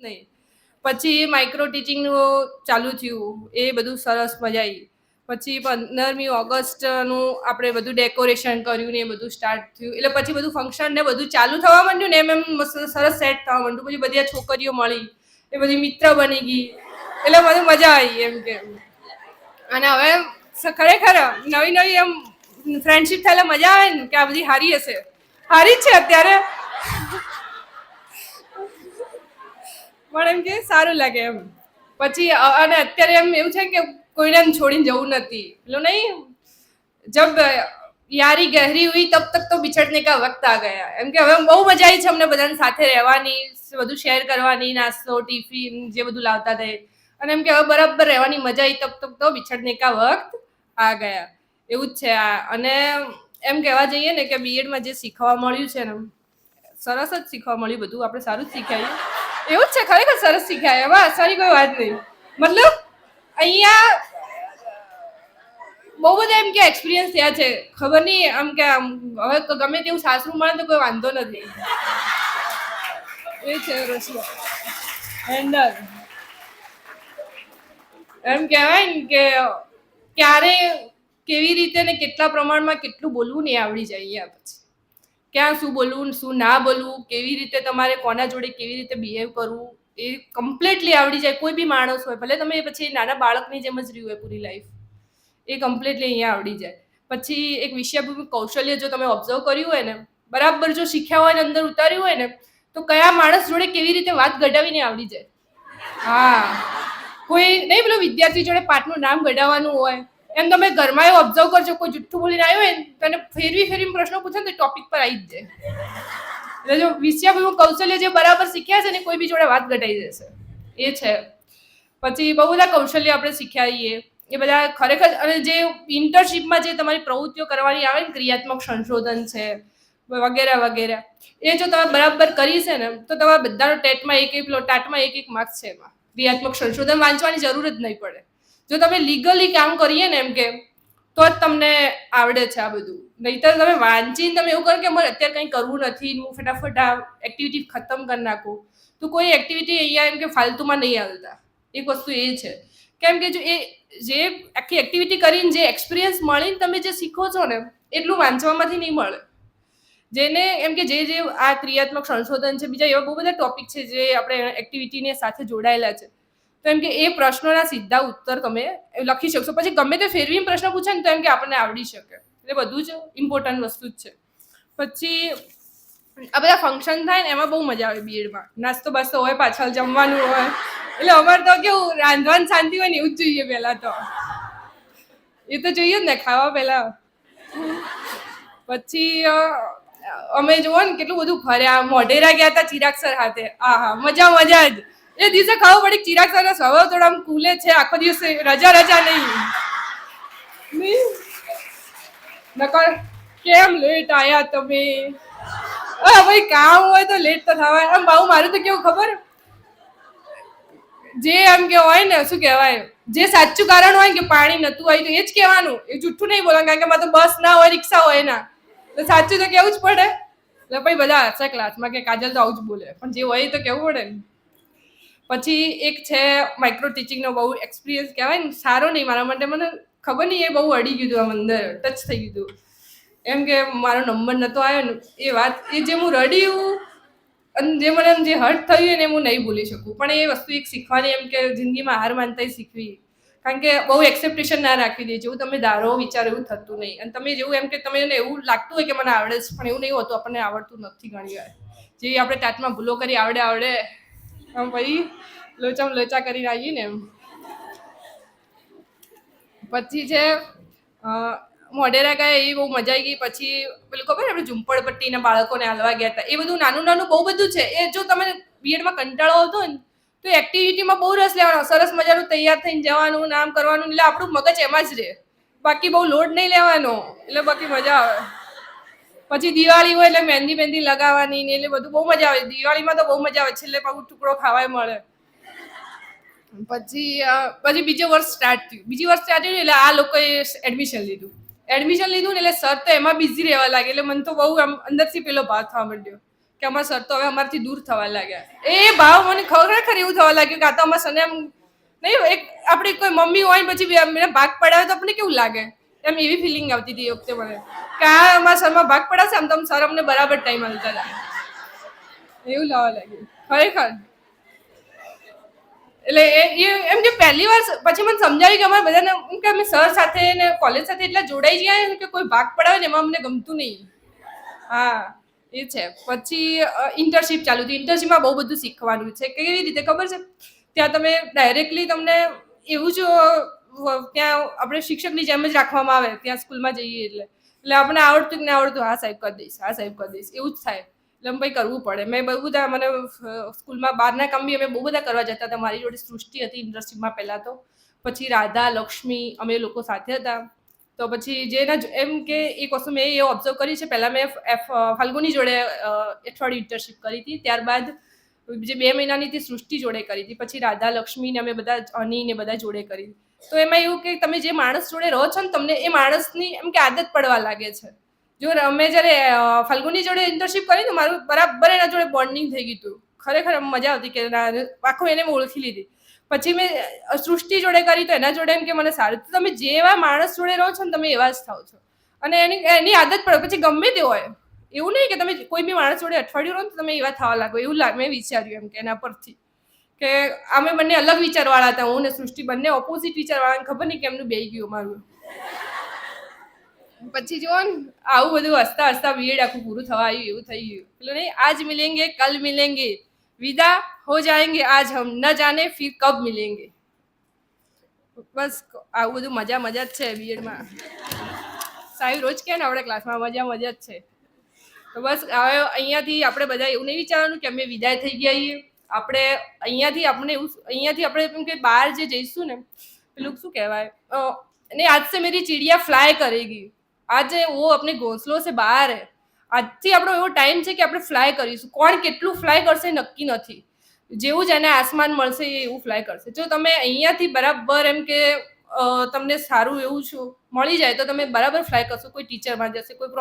નહીં. પછી માઇક્રો ટીચિંગનું ચાલુ થયું, એ બધું સરસ મજા આવી. પછી 15મી ઓગસ્ટનું આપણે બધું ડેકોરેશન કર્યું ને એ બધું સ્ટાર્ટ થયું. એટલે પછી બધું ફંક્શન ને બધું ચાલુ થવા માંડ્યું ને એમ સરસ સેટ થવા માંડ્યું. પછી બધી આ છોકરીઓ મળી, એ બધી મિત્ર બની ગઈ, એટલે મને મજા આવી એમ કે. અને હવે ખરેખર નવી નવી એમ ફ્રેન્ડશીપ થાય એટલે મજા આવે ને કે આ બધી હારી હશે, હારી જ છે અત્યારે, પણ એમ કે સારું લાગે એમ. પછી અને અત્યારે એમ એવું છે કે કોઈને એમ છોડીને જવું નથી, પેલું નહીં, જબ યારી ગહેરી હુઈ તબ તક તો બિછડને કા વક્ત આ ગયા. એમ કે હવે બહુ મજા આવી છે અમને બધાની સાથે રહેવાની, બધું શેર કરવાની, નાસ્તો ટિફિન જે બધું લાવતા હતા. અને એમ કે હવે બરાબર રહેવાની મજા આવી, તબ તક તો બિછડને કા વક્ત આ ગયા. એવું જ છે આ. અને એમ કહેવા જઈએ ને કે બીએડમાં જે શીખવા મળ્યું છે ને, સરસ જ શીખવા મળ્યું બધું, આપણે સારું જ શીખાયું. એવું જ છે, ખરેખર સરસ શીખાય, એમાં સારી કોઈ વાત નહીં. મતલબ અહીંયા બહુ બધા એમ કે એક્સપિરિયન્સ થયા છે, ખબર નહીં આમ કે આમ હવે તો ગમે તેવું સાસરું મળે તો કોઈ વાંધો નથી. એ છે રસલો હેન્ડલ. એમ કહેવાય ને કે ક્યારે કેવી રીતે ને કેટલા પ્રમાણમાં કેટલું બોલવું ને આવડી જાય અહીંયા. પછી ક્યાં શું બોલવું, શું ના બોલવું, કેવી રીતે તમારે કોના જોડે કેવી રીતે બિહેવ કરવું, એ કમ્પ્લીટલી આવડી જાય. કોઈ બી માણસ હોય, ભલે તમે પછી નાના બાળકની જેમ જ રહ્યું હોય પૂરી લાઈફ, એ કમ્પ્લીટલી અહીંયા આવડી જાય. પછી એક વિષયાભૂમિક કૌશલ્ય જો તમે ઓબ્ઝર્વ કર્યું હોય ને, બરાબર જો શીખ્યા હોય ને અંદર ઉતાર્યું હોય ને, તો કયા માણસ જોડે કેવી રીતે વાત ગઢાવીને આવડી જાય. હા, કોઈ નહીં પેલો વિદ્યાર્થી જોડે પાઠનું નામ ગઢાવવાનું હોય, એમ તમે ઘરમાં એવું ઓબ્ઝર્વ કરજો, કોઈ જુઠ્ઠું બોલીને આવ્યો હોય ને તને ફેરવીને પ્રશ્નો પૂછે ને તો ટોપિક પર આવી જ જાય. એટલે જો વિષયાભૂમિક કૌશલ્ય જે બરાબર શીખ્યા છે ને કોઈ બી જોડે વાત ગઢાઈ જશે, એ છે. પછી બહુ બધા કૌશલ્ય આપણે શીખ્યા એ બધા ખરેખર. અને જે ઇન્ટર્નશીપમાં જે તમારી પ્રવૃત્તિઓ કરવાની આવે ને, ક્રિયાત્મક સંશોધન છે વગેરે વગેરે, એ જો તમે બરાબર કરી છે ને તો તમારા બધાનો ટાટમાં એક માર્ક્સ છે. એમાં ક્રિયાત્મક સંશોધન વાંચવાની જરૂર જ નહીં પડે. જો તમે લીગલી કામ કરીએ ને એમ કે તો જ તમને આવડે છે આ બધું. નહીંતર તમે વાંચીને તમે એવું કરો કે મારે અત્યારે કંઈ કરવું નથી, હું ફટાફટ આ એક્ટિવિટી ખતમ કરી નાખું, તો કોઈ એક્ટિવિટી અહીંયા એમ કે ફાલતુમાં નહીં આવતા. એક વસ્તુ એ છે કેમ કે જો એ જે આખી એક્ટિવિટી કરીને જે એક્સપિરિયન્સ મળીને તમે જે શીખો છો ને, એટલું વાંચવામાંથી નહીં મળે. જેને એમ કે જે આ ક્રિયાત્મક સંશોધન છે, બીજા એવા બહુ બધા ટોપિક છે જે આપણે એક્ટિવિટીની સાથે જોડાયેલા છે, તો એમ કે એ પ્રશ્નોના સીધા ઉત્તર તમે લખી શકશો. પછી ગમે તે ફેરવીને પ્રશ્ન પૂછે ને તો એમ કે આપણને આવડી શકે. એટલે બધું જ ઇમ્પોર્ટન્ટ વસ્તુ જ છે. પછી આ બધા ફંક્શન થાય ને એમાં બહુ મજા આવે બીએડમાં. નાસ્તો બાસ્તો હોય, પાછળ જમવાનું હોય, એટલે અમારે તો કેવું રાંધવાની શાંતિ હોય ને એવું જ જોઈએ પહેલાં તો. એ તો જોઈએ જ ને ખાવા પહેલાં. પછી અમે જોવો ને કેટલું બધું ફર્યા. મોઢેરા ગયા હતા ચિરાગ સર હાથે. હા, મજા જ. એ દિવસે ખબર પડી ચિરાગ સરના સ્વભાવ થોડા આમ કુલે છે, આખો દિવસ રજા નહીં. નકર કેમ લેટ આયા તમે? ભાઈ કામ હોય તો લેટ તો થવાય. આમ બાબુ મારું તો કેવું ખબર, જે એમ કે હોય ને શું કહેવાય, જે સાચું કારણ હોય કે પાણી નતું આવ્યું તો એ જ કહેવાનું, એ જૂઠું નહીં બોલવાનું. કારણ કે મારે તો બસ ના હોય, રિક્ષા હોય ના, તો સાચું તો કેવું જ પડે. એટલે ભાઈ બધા હશે ક્લાસમાં કે કાજલ તો આવું જ બોલે, પણ જે હોય તો કેવું પડે ને. પછી એક છે માઇક્રો ટીચિંગનો બહુ એક્સપિરિયન્સ કહેવાય ને, સારો નહીં મારા માટે. મને ખબર નહીં, એ બહુ અડી ગયું હતું આમ અંદર, ટચ થઈ ગયું હતું. એમ કે મારો નંબર નહોતો આવ્યો ને એ વાત, એ જે હું રડ્યું અને જે મને જે હર્ટ થયું ને હું નહીં ભૂલી શકું. પણ એ વસ્તુ એક શીખવાની, એમ કે જિંદગીમાં હાર માનતા શીખવી. કારણ કે બહુ એક્સેપ્ટેશન ના રાખવી દે, જેવું તમે ધારો વિચારો એવું થતું નહીં. અને તમે જેવું એમ કે તમને એવું લાગતું હોય કે મને આવડે છે, પણ એવું નહીં હોતું, આપણને આવડતું નથી ઘણી વાર. જે આપણે ટાટમાં ભૂલો કરી આવડે આમ પછી લોચા કરીને આવીએ ને એમ. પછી છે મોઢેરા ગયા, એ બહુ મજા આવી ગઈ. પછી પેલું ખબર આપણે ઝુંપડપટ્ટીના બાળકોને હાલવા ગયા હતા, એ બધું નાનું બહુ બધું છે. એ જો તમે બીએડમાં કંટાળો આવતો હોય ને તો એક્ટિવિટીમાં બહુ રસ લેવાનો. સરસ મજાનું તૈયાર થઈને જવાનું, નામ કરવાનું, એટલે આપણું મગજ એમાં જ રહે. બાકી બહુ લોડ નહીં લેવાનો, એટલે બાકી મજા આવે. પછી દિવાળી હોય એટલે મહેંદી લગાવવાની ને, એટલે બધું બહુ મજા આવે. દિવાળીમાં તો બહુ મજા આવે, છેલ્લે પાછું ટુકડો ખાવાય મળે. પછી બીજું વર્ષ સ્ટાર્ટ થયું એટલે આ લોકોએ એડમિશન લીધું ને એટલે સર તો એમાં બિઝી રહેવા લાગે. એટલે મને તો બહુ આમ અંદરથી પેલો ભાવ થવા માંડ્યો કે અમારા સર તો હવે અમારાથી દૂર થવા લાગ્યા. એ ભાવ મને ખરેખર એવું થવા લાગ્યું કે આ તો અમારા સરને એમ નહીં, એક આપણી કોઈ મમ્મી હોય ને પછી મને ભાગ પડાવે તો આપણને કેવું લાગે, એમ એવી ફિલિંગ આવતી હતી એ વખતે મને કે આ અમારા સરમાં ભાગ પડાવશે આમ તો સર અમને બરાબર ટાઈમ આવતા હતા, એવું લાવવા લાગ્યું ખરેખર. એટલે એમ કે પહેલી વાર પછી મને સમજાવ્યું કે અમારે બધાને એમ કે અમે સર સાથે ને કોલેજ સાથે એટલા જોડાઈ ગયા કે કોઈ ભાગ પડાવે ને એમાં અમને ગમતું નહીં. હા એ છે. પછી ઇન્ટર્નશીપ ચાલુ થઈ. ઇન્ટર્નશીપમાં બહુ બધું શીખવાનું છે. કેવી રીતે ખબર છે? ત્યાં તમે ડાયરેક્ટલી તમને એવું જ ત્યાં આપણે શિક્ષકની જેમ જ રાખવામાં આવે ત્યાં સ્કૂલમાં જઈએ એટલે આપણે આવડતું કે ના આવડતું, હા સાહેબ કરી દઈશ, હા સાહેબ કરી દઈશ, એવું જ થાય. એટલે ભાઈ કરવું પડે. મેં બહુ બધા મને સ્કૂલમાં બહારના કામ બી અમે બહુ બધા કરવા જતા હતા. મારી જોડે સૃષ્ટિ હતી ઇન્ટર્નશીપમાં પહેલાં તો, પછી રાધા, લક્ષ્મી, અમે લોકો સાથે હતા. તો પછી જેના એમ કે એક વસ્તુ મેં એ ઓબ્ઝર્વ કરી છે, પહેલાં મેં ફાલ્ગુની જોડે અઠવાડિયું ઇન્ટર્નશીપ કરી હતી, ત્યારબાદ જે 2 મહિનાની તે સૃષ્ટિ જોડે કરી હતી, પછી રાધા, લક્ષ્મી ને અમે બધા અની ને બધા જોડે કરી. તો એમાં એવું કે તમે જે માણસ જોડે રહો છો ને તમને એ માણસની એમ કે આદત પડવા લાગે છે. જો અમે જ્યારે ફાલ્ગુની જોડે ઇન્ટર્નશીપ કરી તો મારું બરાબર એના જોડે બોન્ડિંગ થઈ ગયું હતું. ખરેખર મજા આવતી કે આખું એને ઓળખી લીધી. પછી મેં સૃષ્ટિ જોડે કરી તો એના જોડે એમ કે મને સારું. તમે જેવા માણસ જોડે રહો છો ને તમે એવા જ થાવ છો, અને એની આદત પડે પછી ગમે તે હોય. એવું નહીં કે તમે કોઈ બી માણસ જોડે અઠવાડિયું રહો ને તમે એવા થવા લાગો, એવું મેં વિચાર્યું એમ કે એના પરથી કે અમે બંને અલગ વિચારવાળા હતા. હું ને સૃષ્ટિ બંને ઓપોઝિટ વિચારવાળા. ખબર નહીં કેમનું બેહી ગયું મારું. પછી જુઓ ને આવું બધું હસતા હસતા બીએડ આખું પૂરું થવા આવ્યું, એવું થઈ ગયું. પેલું નહીં, આજ મિલેંગે કલ મિલેંગે, વિદા હો જાએંગે આજ હમ, ન જાને ફિર કબ મિલેંગે. બસ આવું બધું મજા જ છે બીએડમાં. સાહેબ રોજ કે ને આપણે ક્લાસમાં મજા જ છે. તો બસ હવે અહીંયાથી આપણે બધા એવું નહીં વિચારવાનું કે અમે વિદાય થઈ ગયા છીએ. આપણે અહીંયાથી આપણે એમ કે બહાર જે જઈશું ને, પેલું શું કહેવાય, ને આજ સે મેરી ચિડિયા ફ્લાય કરેગી. આજે વો अपने घोंसलों से બહાર હે. આજથી આપણો એવો ટાઈમ છે કે આપણે ફ્લાય કરીશું. કોણ કેટલું ફ્લાય કરશે નક્કી નથી. જેવું જ એને આસમાન મળશે એવું ફ્લાય કરશે. જો તમે અહીંયાથી બરાબર એમ કે તમને સારું એવું મળી જાય તો તમે બરાબર ફ્લાય કરશો. કોઈ ટીચરમાં જશે, કોઈ